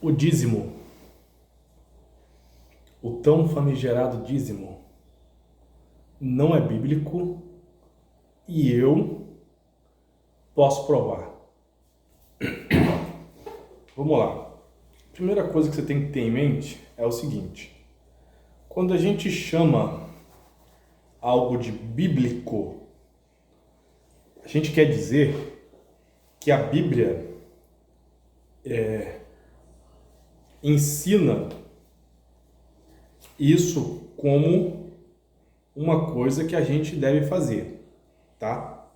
O dízimo, o tão famigerado dízimo, não é bíblico e eu posso provar. Vamos lá. A primeira coisa que você tem que ter em mente é o seguinte: quando a gente chama algo de bíblico, a gente quer dizer que a Bíblia ensina isso como uma coisa que a gente deve fazer, tá?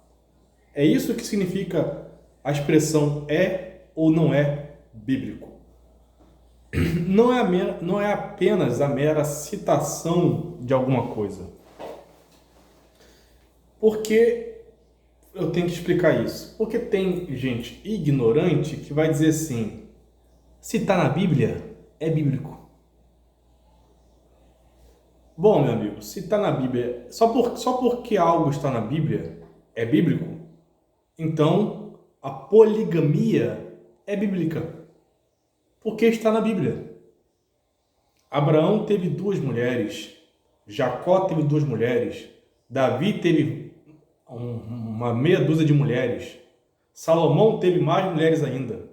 É isso que significa a expressão é ou não é bíblico. Não é apenas a mera citação de alguma coisa. Por que eu tenho que explicar isso? Porque tem gente ignorante que vai dizer assim: se está na Bíblia, é bíblico. Bom, meu amigo, se está na Bíblia, só porque algo está na Bíblia é bíblico, então a poligamia é bíblica, porque está na Bíblia. Abraão teve 2 mulheres, Jacó teve 2 mulheres, Davi teve uma meia dúzia de mulheres, Salomão teve mais mulheres ainda.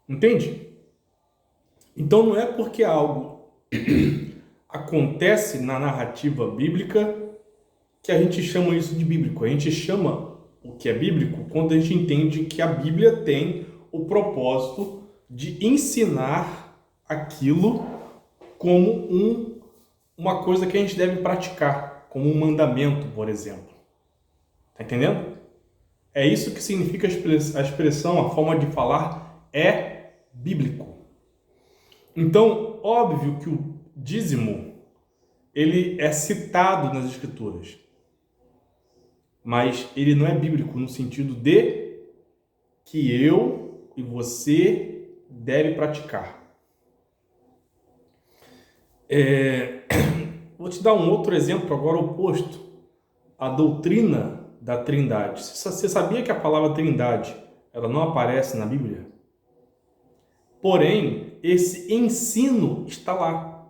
Entende? Então não é porque algo acontece na narrativa bíblica que a gente chama isso de bíblico. A gente chama o que é bíblico quando a gente entende que a Bíblia tem o propósito de ensinar aquilo como uma coisa que a gente deve praticar, como um mandamento, por exemplo. Tá entendendo? É isso que significa a expressão, a forma de falar é bíblico. Então, óbvio que o dízimo, ele é citado nas Escrituras, mas ele não é bíblico no sentido de que eu e você deve praticar. Vou te dar um outro exemplo agora oposto, a doutrina da Trindade. Você sabia que a palavra Trindade ela não aparece na Bíblia? Porém, esse ensino está lá.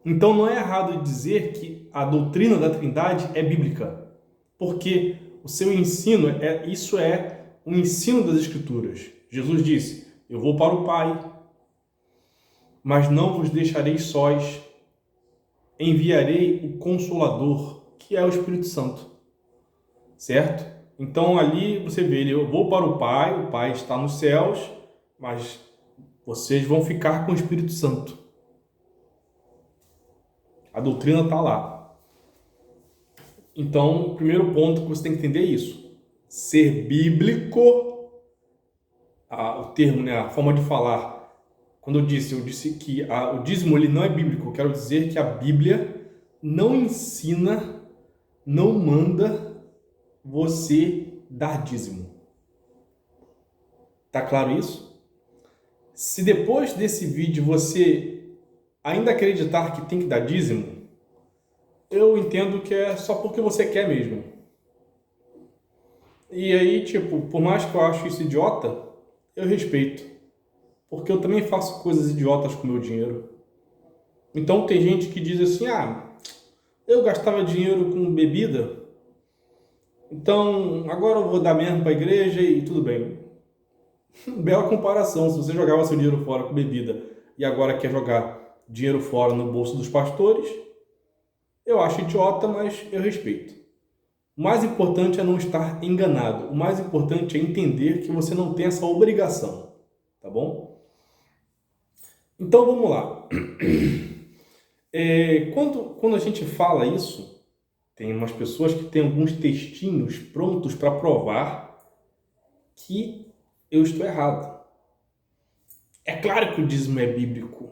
Então não é errado dizer que a doutrina da Trindade é bíblica, porque o seu ensino isso é o ensino das Escrituras. Jesus disse: eu vou para o Pai, mas não vos deixarei sós, enviarei o Consolador, que é o Espírito Santo. Certo? Então ali você vê, eu vou para o Pai está nos céus, mas vocês vão ficar com o Espírito Santo. A doutrina está lá. Então, o primeiro ponto que você tem que entender é isso. Ser bíblico, o termo, né, a forma de falar. Quando eu disse que o dízimo ele não é bíblico, eu quero dizer que a Bíblia não ensina, não manda você dar dízimo. Tá claro isso? Se depois desse vídeo você ainda acreditar que tem que dar dízimo, eu entendo que é só porque você quer mesmo. E aí, por mais que eu ache isso idiota, eu respeito. Porque eu também faço coisas idiotas com o meu dinheiro. Então tem gente que diz assim: eu gastava dinheiro com bebida, então agora eu vou dar mesmo para a igreja e tudo bem. Bela comparação, se você jogava seu dinheiro fora com bebida e agora quer jogar dinheiro fora no bolso dos pastores, eu acho idiota, mas eu respeito. O mais importante é não estar enganado. O mais importante é entender que você não tem essa obrigação, tá bom? Então vamos lá. Quando a gente fala isso, tem umas pessoas que têm alguns textinhos prontos para provar que eu estou errado. É claro que o dízimo é bíblico.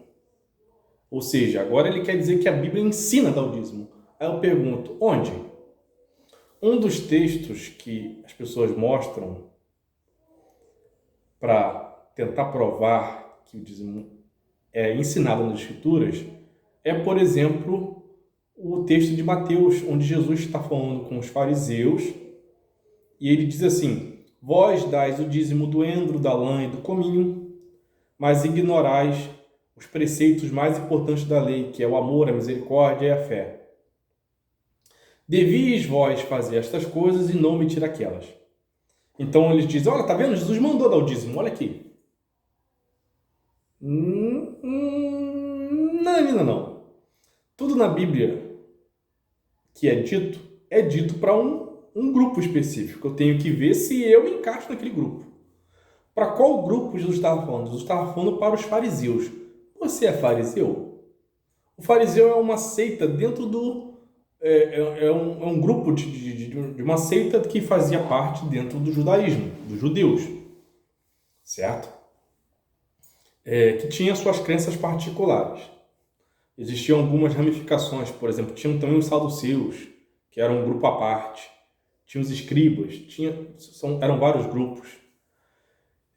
Ou seja, agora ele quer dizer que a Bíblia ensina a dar o dízimo. Aí eu pergunto, onde? Um dos textos que as pessoas mostram para tentar provar que o dízimo é ensinado nas Escrituras é, por exemplo, o texto de Mateus, onde Jesus está falando com os fariseus e ele diz assim: vós dais o dízimo do endro, da lã e do cominho, mas ignorais os preceitos mais importantes da lei, que é o amor, a misericórdia e a fé. Devíeis vós fazer estas coisas e não omitir aquelas. Então eles dizem, olha, tá vendo? Jesus mandou dar o dízimo, olha aqui. Não, ainda não. Tudo na Bíblia que é dito para um grupo específico. Eu tenho que ver se eu me encaixo naquele grupo. Para qual grupo Jesus estava falando? Jesus estava falando para os fariseus. Você é fariseu? O fariseu é uma seita dentro do... É um grupo de uma seita que fazia parte dentro do judaísmo, dos judeus. Certo? Que tinha suas crenças particulares. Existiam algumas ramificações, por exemplo, tinham também os saduceus, que eram um grupo à parte. Tinha os escribas, eram vários grupos.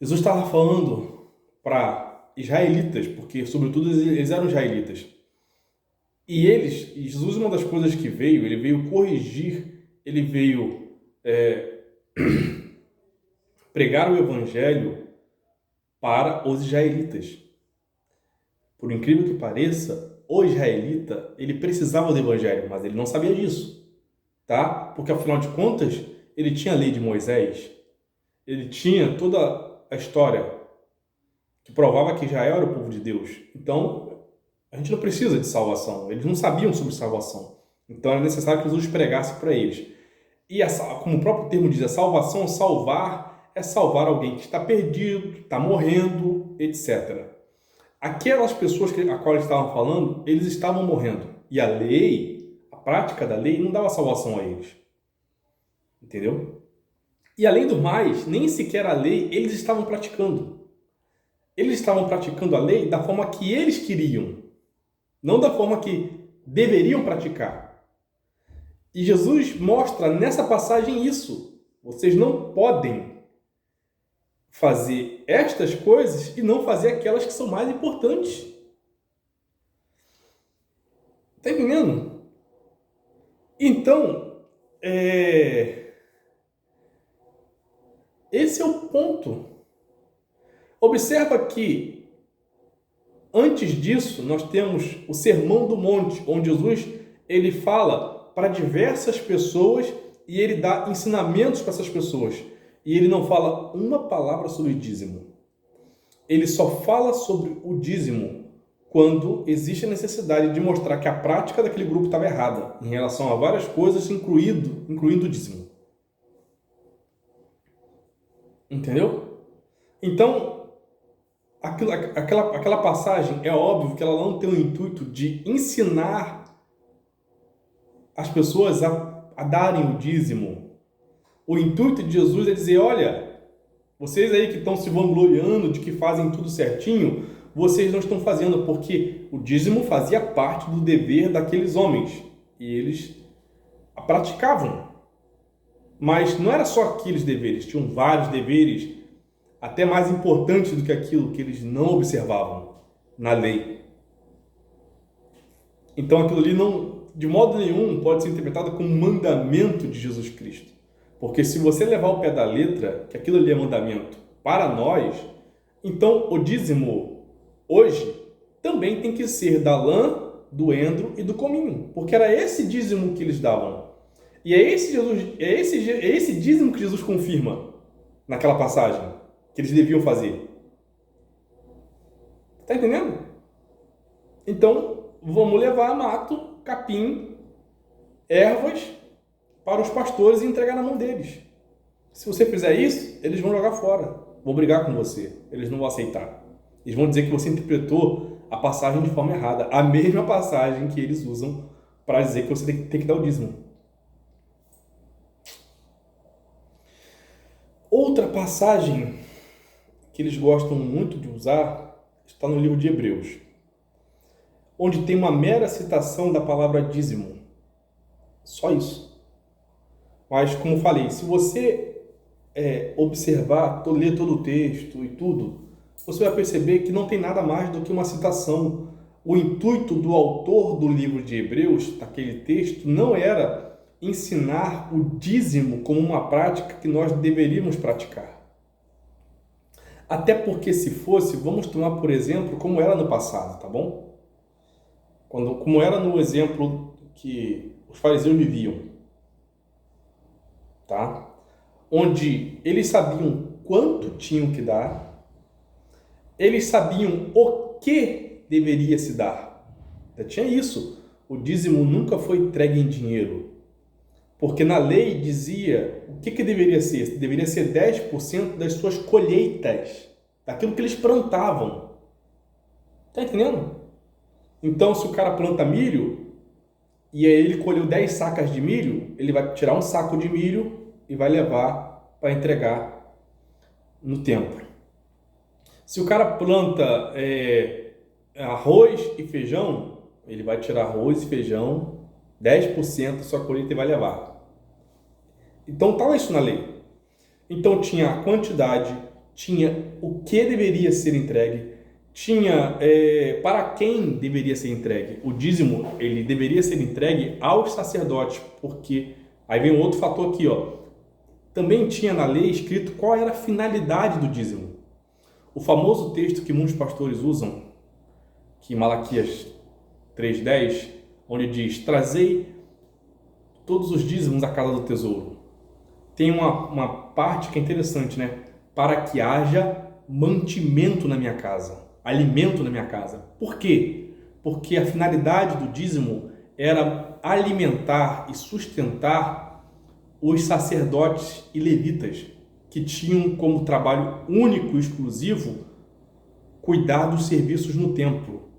Jesus estava falando para israelitas, porque sobretudo eles eram israelitas. E Jesus, uma das coisas que ele veio corrigir, ele veio pregar o evangelho para os israelitas. Por incrível que pareça, o israelita, ele precisava do evangelho, mas ele não sabia disso, tá? Porque afinal de contas, ele tinha a lei de Moisés, ele tinha toda a história que provava que Israel era o povo de Deus. Então, a gente não precisa de salvação. Eles não sabiam sobre salvação. Então, era necessário que Jesus pregasse para eles. E, como o próprio termo diz, a salvação, salvar, é salvar alguém que está perdido, que está morrendo, etc. Aquelas pessoas a qual eles estavam falando, eles estavam morrendo. E a lei, a prática da lei, não dava salvação a eles. Entendeu? E além do mais, nem sequer a lei eles estavam praticando. Eles estavam praticando a lei da forma que eles queriam, não da forma que deveriam praticar. E Jesus mostra nessa passagem isso. Vocês não podem fazer estas coisas e não fazer aquelas que são mais importantes. Está entendendo? Então, esse é o ponto. Observa que, antes disso, nós temos o Sermão do Monte, onde Jesus ele fala para diversas pessoas e ele dá ensinamentos para essas pessoas. E ele não fala uma palavra sobre dízimo. Ele só fala sobre o dízimo quando existe a necessidade de mostrar que a prática daquele grupo estava errada em relação a várias coisas, incluindo o dízimo. Entendeu? Então, aquela passagem, é óbvio que ela não tem o intuito de ensinar as pessoas a darem o dízimo. O intuito de Jesus é dizer, olha, vocês aí que estão se vangloriando de que fazem tudo certinho, vocês não estão fazendo, porque o dízimo fazia parte do dever daqueles homens. E eles a praticavam. Mas não era só aqueles deveres, tinham vários deveres, até mais importantes do que aquilo que eles não observavam na lei. Então aquilo ali não, de modo nenhum, pode ser interpretado como mandamento de Jesus Cristo. Porque se você levar ao pé da letra, que aquilo ali é mandamento para nós, então o dízimo hoje também tem que ser da lã, do endro e do cominho. Porque era esse dízimo que eles davam. E é esse dízimo que Jesus confirma naquela passagem que eles deviam fazer. Está entendendo? Então, vamos levar mato, capim, ervas para os pastores e entregar na mão deles. Se você fizer isso, eles vão jogar fora, vão brigar com você, eles não vão aceitar. Eles vão dizer que você interpretou a passagem de forma errada, a mesma passagem que eles usam para dizer que você tem que dar o dízimo. Outra passagem que eles gostam muito de usar está no livro de Hebreus, onde tem uma mera citação da palavra dízimo. Só isso. Mas, como falei, se você observar, ler todo o texto e tudo, você vai perceber que não tem nada mais do que uma citação. O intuito do autor do livro de Hebreus, daquele texto, não era ensinar o dízimo como uma prática que nós deveríamos praticar. Até porque se fosse, vamos tomar por exemplo como era no passado, tá bom? Como era no exemplo que os fariseus viviam, tá? Onde eles sabiam quanto tinham que dar, eles sabiam o que deveria se dar. Já tinha isso. O dízimo nunca foi entregue em dinheiro, porque na lei dizia o que deveria ser. Deveria ser 10% das suas colheitas, daquilo que eles plantavam. Tá entendendo? Então, se o cara planta milho e aí ele colheu 10 sacas de milho, ele vai tirar um saco de milho e vai levar para entregar no templo. Se o cara planta arroz e feijão, ele vai tirar arroz e feijão, 10% da sua colheita e vai levar. Então estava isso na lei. Então tinha a quantidade, tinha o que deveria ser entregue, tinha para quem deveria ser entregue. O dízimo, ele deveria ser entregue aos sacerdotes, porque aí vem um outro fator aqui, ó. Também tinha na lei escrito qual era a finalidade do dízimo. O famoso texto que muitos pastores usam, que Malaquias 3:10, onde diz: trazei todos os dízimos à casa do tesouro. Tem uma parte que é interessante, né? Para que haja mantimento na minha casa, alimento na minha casa. Por quê? Porque a finalidade do dízimo era alimentar e sustentar os sacerdotes e levitas, que tinham como trabalho único e exclusivo cuidar dos serviços no templo.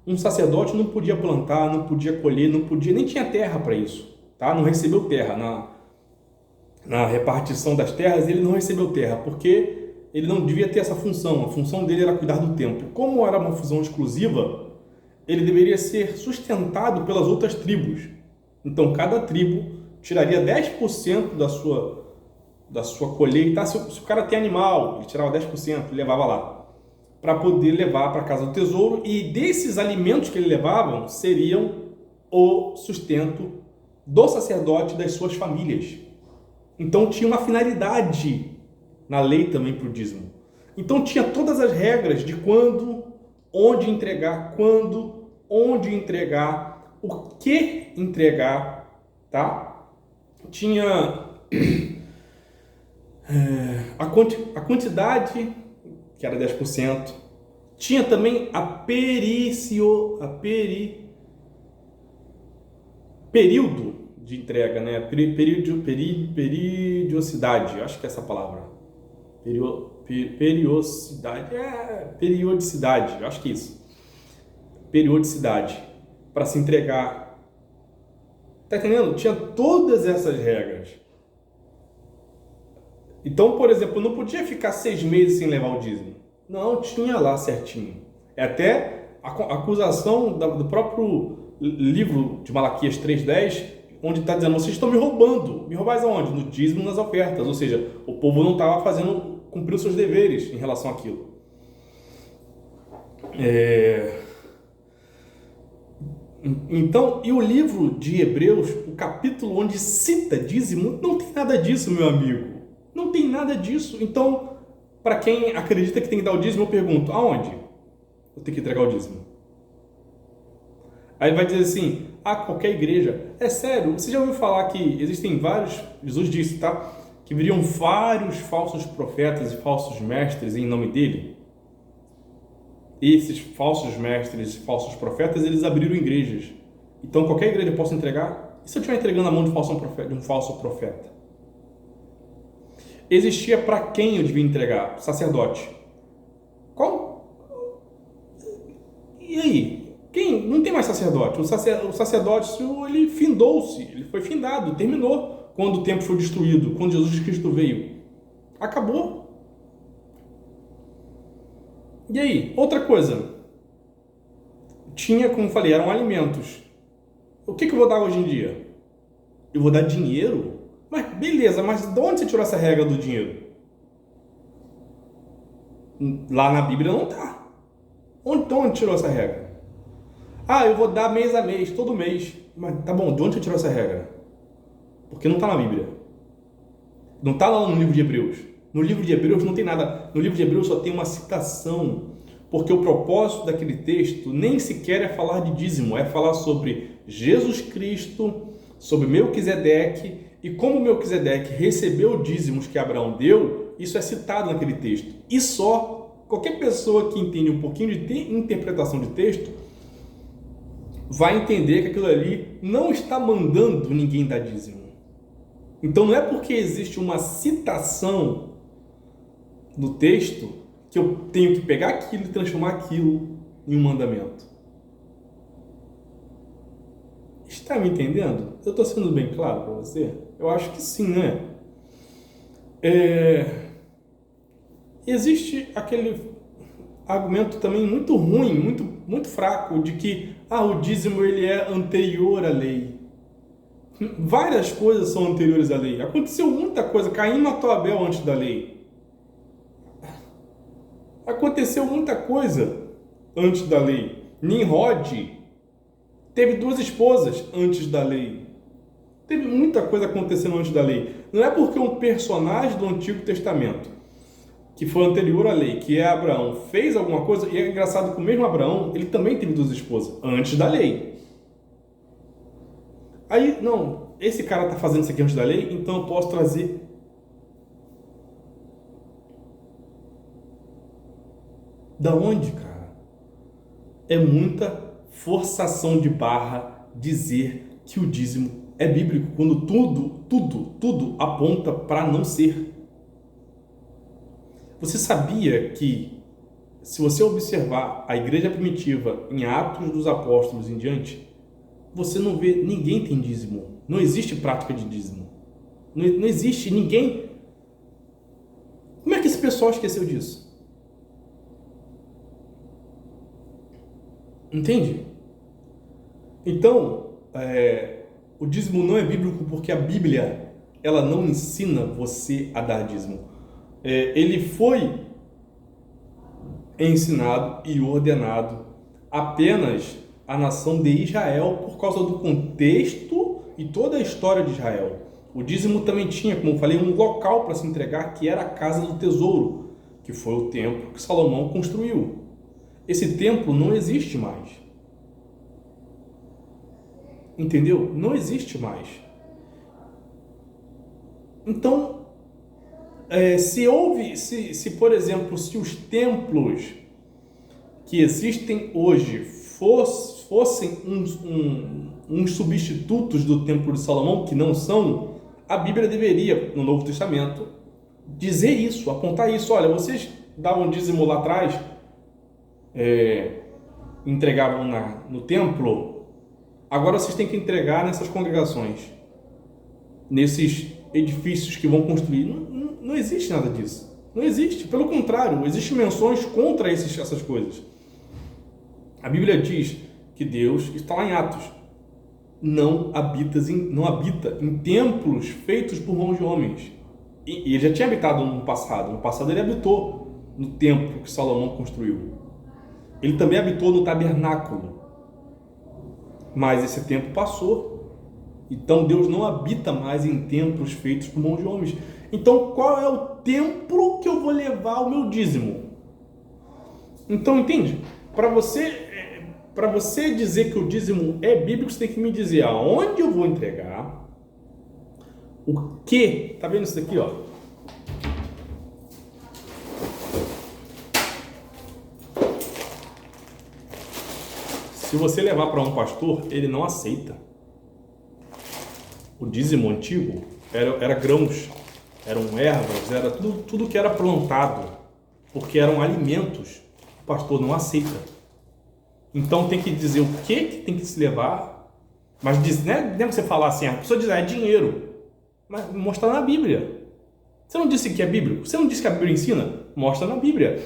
Um sacerdote não podia plantar, não podia colher, não podia, nem tinha terra para isso, tá? Não recebeu terra. Na repartição das terras, ele não recebeu terra, porque ele não devia ter essa função. A função dele era cuidar do templo. Como era uma função exclusiva, ele deveria ser sustentado pelas outras tribos. Então, cada tribo tiraria 10% da sua colheita. Se o cara tem animal, ele tirava 10% e levava lá, para poder levar para a casa do tesouro, e desses alimentos que ele levava seriam o sustento do sacerdote e das suas famílias. Então tinha uma finalidade na lei também para o dízimo. Então tinha todas as regras de quando, onde entregar, o que entregar, tá? Tinha a quantidade, que era 10%. Tinha também período de entrega, né? Periodicidade, acho que é essa palavra. Periodicidade, acho que é isso. Periodicidade para se entregar. Tá entendendo? Tinha todas essas regras. Então, por exemplo, eu não podia ficar 6 meses sem levar o dízimo. Não, tinha lá certinho. É até a acusação do próprio livro de Malaquias 3:10, onde está dizendo: vocês estão me roubando. Me roubais aonde? No dízimo, nas ofertas. Ou seja, o povo não estava cumprindo os seus deveres em relação àquilo. Então, e o livro de Hebreus, o capítulo onde cita dízimo, não tem nada disso, meu amigo. Não tem nada disso. Então, para quem acredita que tem que dar o dízimo, eu pergunto: aonde eu tenho que entregar o dízimo? Aí vai dizer assim: qualquer igreja. É sério, você já ouviu falar que existem vários, Jesus disse, tá? Que viriam vários falsos profetas e falsos mestres em nome dele? E esses falsos mestres e falsos profetas, eles abriram igrejas. Então qualquer igreja possa entregar? E se eu estiver entregando na mão de um falso profeta? Existia para quem eu devia entregar? Sacerdote. Qual? E aí? Quem? Não tem mais sacerdote. O sacerdócio, ele findou-se, ele foi findado, terminou quando o templo foi destruído, quando Jesus Cristo veio. Acabou. E aí? Outra coisa. Tinha, como eu falei, eram alimentos. O que eu vou dar hoje em dia? Eu vou dar dinheiro? Mas beleza, mas de onde você tirou essa regra do dinheiro? Lá na Bíblia não está. Onde tirou essa regra? Eu vou dar mês a mês, todo mês. Mas tá bom, de onde você tirou essa regra? Porque não está na Bíblia. Não está lá no livro de Hebreus. No livro de Hebreus não tem nada. No livro de Hebreus só tem uma citação, porque o propósito daquele texto nem sequer é falar de dízimo, é falar sobre Jesus Cristo, sobre Melquisedeque, e como Melquisedeque recebeu dízimos que Abraão deu, isso é citado naquele texto. E só qualquer pessoa que entende um pouquinho de interpretação de texto vai entender que aquilo ali não está mandando ninguém dar dízimo. Então não é porque existe uma citação no texto que eu tenho que pegar aquilo e transformar aquilo em um mandamento. Está me entendendo? Eu estou sendo bem claro para você? Eu acho que sim, né? Existe aquele argumento também muito ruim, muito fraco, de que o dízimo ele é anterior à lei. Várias coisas são anteriores à lei. Aconteceu muita coisa. Caim matou Abel antes da lei. Aconteceu muita coisa antes da lei. Nimrod teve 2 esposas antes da lei. Teve muita coisa acontecendo antes da lei. Não é porque um personagem do Antigo Testamento, que foi anterior à lei, que é Abraão, fez alguma coisa, e é engraçado que o mesmo Abraão, ele também teve 2 esposas antes da lei. Aí, não, esse cara está fazendo isso aqui antes da lei, então eu posso trazer. Da onde, cara? É muita forçação de barra dizer que o dízimo é bíblico, quando tudo aponta para não ser. Você sabia que, se você observar a igreja primitiva em Atos dos Apóstolos em diante, você não vê ninguém tem dízimo. Não existe prática de dízimo. Não existe ninguém. Como é que esse pessoal esqueceu disso? Entende? Então, o dízimo não é bíblico porque a Bíblia ela não ensina você a dar dízimo. Ele foi ensinado e ordenado apenas à nação de Israel por causa do contexto e toda a história de Israel. O dízimo também tinha, como eu falei, um local para se entregar, que era a casa do tesouro, que foi o templo que Salomão construiu. Esse templo não existe mais. Entendeu? Não existe mais. Então, se por exemplo, se os templos que existem hoje fossem uns substitutos do templo de Salomão, que não são, a Bíblia deveria, no Novo Testamento, dizer isso, apontar isso. Olha, vocês davam dízimo lá atrás, entregavam no templo, agora vocês têm que entregar nessas congregações, nesses edifícios que vão construir. Não existe nada disso. Não existe. Pelo contrário, existem menções contra essas coisas. A Bíblia diz que Deus, está lá em Atos, não habita em templos feitos por mãos de homens. E ele já tinha habitado no passado. No passado ele habitou no templo que Salomão construiu. Ele também habitou no tabernáculo. Mas esse tempo passou. Então Deus não habita mais em templos feitos por mãos de homens. Então qual é o templo que eu vou levar o meu dízimo? Então entende? Para você dizer que o dízimo é bíblico, você tem que me dizer aonde eu vou entregar, o que. Tá vendo isso daqui, ó? Se você levar para um pastor, ele não aceita. O dízimo antigo era grãos, eram ervas, era tudo que era plantado, porque eram alimentos. O pastor não aceita. Então tem que dizer o que tem que se levar, mas não é você falar assim, a pessoa diz, é dinheiro, mas mostrar na Bíblia. Você não disse que é bíblico? Você não disse que a Bíblia ensina? Mostra na Bíblia.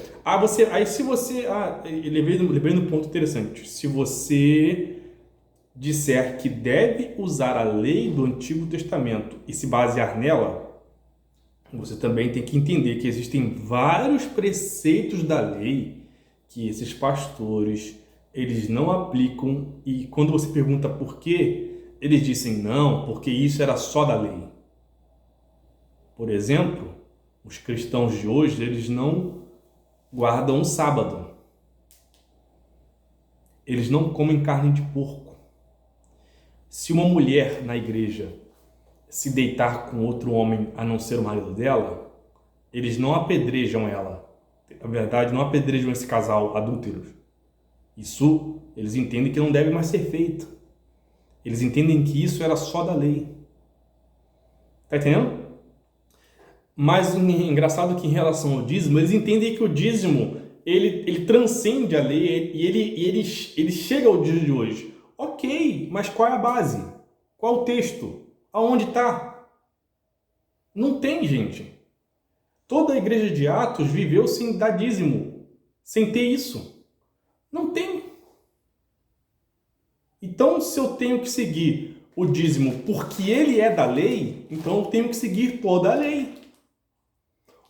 Lembrei de um ponto interessante. Se você disser que deve usar a lei do Antigo Testamento e se basear nela, você também tem que entender que existem vários preceitos da lei que esses pastores, eles não aplicam, e quando você pergunta por quê, eles dizem não, porque isso era só da lei. Por exemplo, Os cristãos de hoje, eles não guardam o sábado. Eles não comem carne de porco. Se uma mulher na igreja se deitar com outro homem a não ser o marido dela, eles não apedrejam ela. Na verdade, não apedrejam esse casal adúlteros. Isso, eles entendem que não deve mais ser feito. Eles entendem que isso era só da lei. Tá entendendo? Mas engraçado que em relação ao dízimo, eles entendem que o dízimo, ele transcende a lei e ele chega ao dia de hoje. Ok, mas qual é a base? Qual é o texto? Aonde está? Não tem, gente. Toda a igreja de Atos viveu sem dar dízimo, sem ter isso. Não tem. Então, se eu tenho que seguir o dízimo porque ele é da lei, então eu tenho que seguir toda a lei.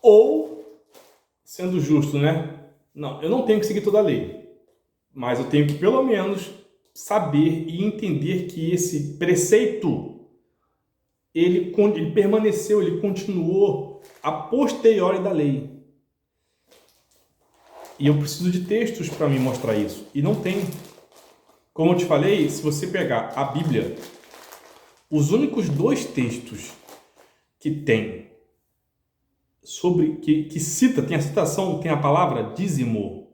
Ou, sendo justo, né? Não, eu não tenho que seguir toda a lei, mas eu tenho que pelo menos saber e entender que esse preceito ele permaneceu, ele continuou a posteriori da lei. E eu preciso de textos para me mostrar isso. E não tem. Como eu te falei, se você pegar a Bíblia, os únicos 2 textos que tem sobre que cita, tem a citação, tem a palavra dízimo,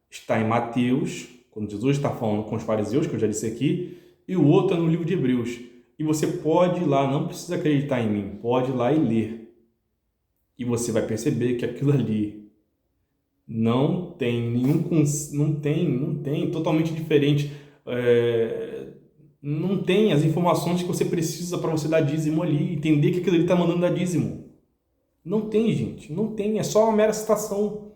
está em Mateus, quando Jesus está falando com os fariseus, que eu já disse aqui, e o outro é no livro de Hebreus. E você pode ir lá, não precisa acreditar em mim, pode ir lá e ler. E você vai perceber que aquilo ali não tem nenhum, não tem, totalmente diferente. Não tem as informações que você precisa para você dar dízimo ali, entender que aquilo ali está mandando dar dízimo. Não tem, gente, não tem, é só uma mera citação.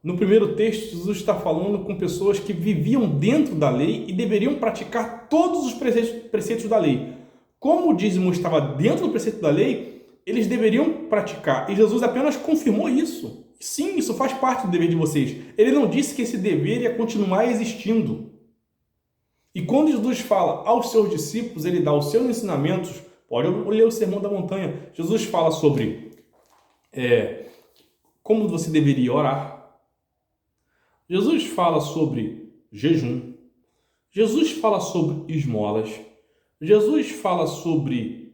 No primeiro texto, Jesus está falando com pessoas que viviam dentro da lei e deveriam praticar todos os preceitos da lei. Como o dízimo estava dentro do preceito da lei, eles deveriam praticar. E Jesus apenas confirmou isso. Sim, isso faz parte do dever de vocês. Ele não disse que esse dever ia continuar existindo. E quando Jesus fala aos seus discípulos, ele dá os seus ensinamentos. Pode ler o Sermão da Montanha. Jesus fala sobre como você deveria orar. Jesus fala sobre jejum. Jesus fala sobre esmolas. Jesus fala sobre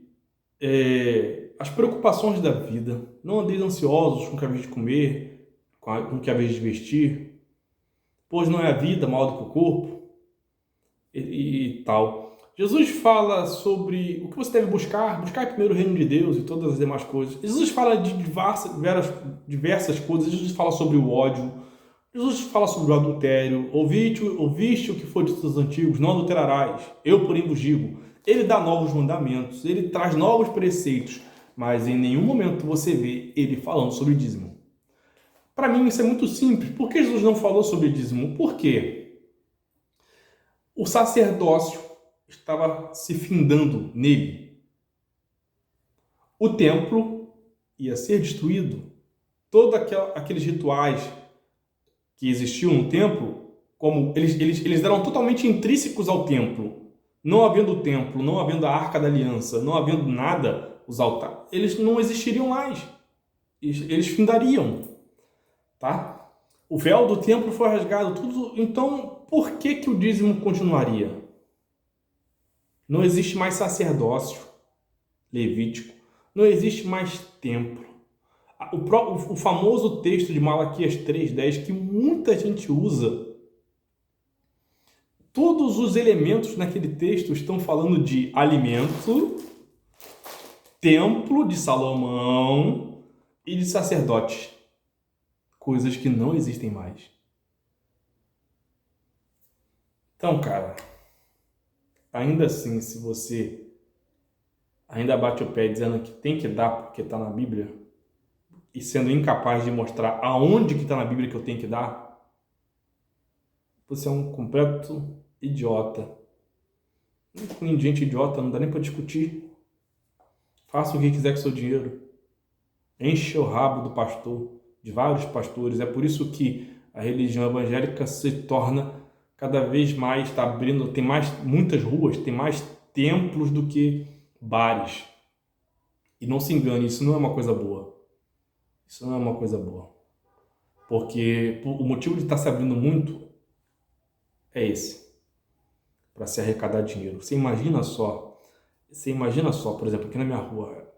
as preocupações da vida. Não andeis ansiosos com o que é vez de comer, com o que é vez de vestir, pois não é a vida maior do que o corpo e tal. Jesus fala sobre o que você deve buscar primeiro o reino de Deus e todas as demais coisas. Jesus fala de diversas coisas. Jesus fala sobre o ódio. Jesus fala sobre o adultério. Ouviste o que foi dito dos antigos, não adulterarás. Eu, porém, vos digo. Ele dá novos mandamentos, ele traz novos preceitos, mas em nenhum momento você vê ele falando sobre dízimo. Para mim isso é muito simples. Por que Jesus não falou sobre dízimo? Por quê? O sacerdócio estava se findando nele. O templo ia ser destruído. Todos aqueles rituais que existiam no templo, como eles eram totalmente intrínsecos ao templo. Não havendo templo, não havendo a Arca da Aliança, não havendo nada, os altares, eles não existiriam mais. Eles findariam. Tá? O véu do templo foi rasgado, tudo. Então, por que o dízimo continuaria? Não existe mais sacerdócio levítico, não existe mais templo. O famoso texto de Malaquias 3:10 que muita gente usa, todos os elementos naquele texto estão falando de alimento, templo de Salomão e de sacerdote. Coisas que não existem mais. Então, cara, ainda assim, se você ainda bate o pé dizendo que tem que dar porque está na Bíblia, e sendo incapaz de mostrar aonde que está na Bíblia que eu tenho que dar, você é um completo idiota. Com gente idiota não dá nem para discutir. Faça o que quiser com seu dinheiro. Enche o rabo do pastor, de vários pastores. É por isso que a religião evangélica se torna cada vez mais, está abrindo, tem muitas ruas, tem mais templos do que bares. E não se engane, isso não é uma coisa boa. Isso não é uma coisa boa. Porque o motivo de estar se abrindo muito é esse, para se arrecadar dinheiro. Você imagina só, por exemplo, aqui na minha rua,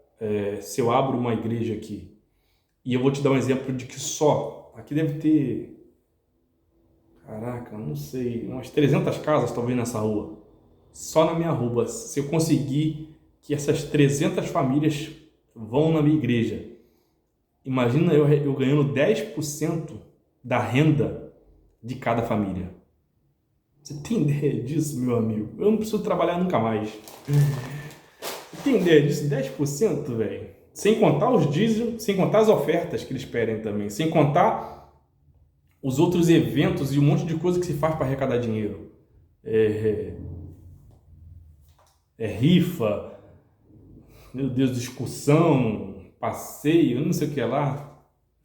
se eu abro uma igreja aqui, e eu vou te dar um exemplo de que aqui deve ter, caraca, não sei, umas 300 casas talvez nessa rua. Só na minha rua, se eu conseguir que essas 300 famílias vão na minha igreja, imagina eu ganhando 10% da renda de cada família. Você tem ideia disso, meu amigo? Eu não preciso trabalhar nunca mais. Você tem ideia disso? 10%, velho. Sem contar os dízimos, sem contar as ofertas que eles pedem também, sem contar os outros eventos e um monte de coisa que se faz para arrecadar dinheiro. Rifa, meu Deus, discussão, passeio, não sei o que lá,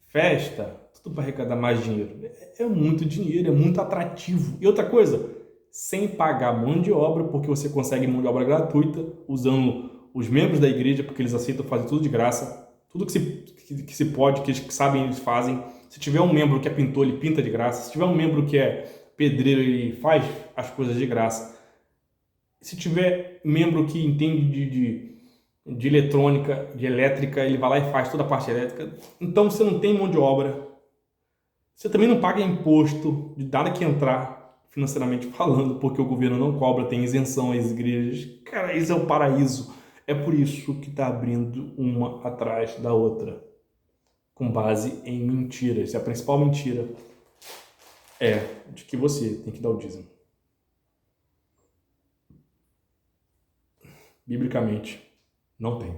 festa, tudo para arrecadar mais dinheiro. É muito dinheiro, é muito atrativo. E outra coisa, sem pagar mão de obra, porque você consegue mão de obra gratuita, usando os membros da igreja, porque eles aceitam fazer tudo de graça, tudo que se pode, que eles sabem, eles fazem. Se tiver um membro que é pintor, ele pinta de graça. Se tiver um membro que é pedreiro, ele faz as coisas de graça. Se tiver membro que entende de eletrônica, de elétrica, ele vai lá e faz toda a parte elétrica. Então você não tem mão de obra. Você também não paga imposto de nada que entrar, financeiramente falando, porque o governo não cobra, tem isenção às igrejas. Cara, isso é o paraíso. É por isso que está abrindo uma atrás da outra, com base em mentiras. E a principal mentira é de que você tem que dar o dízimo. Biblicamente, não tem.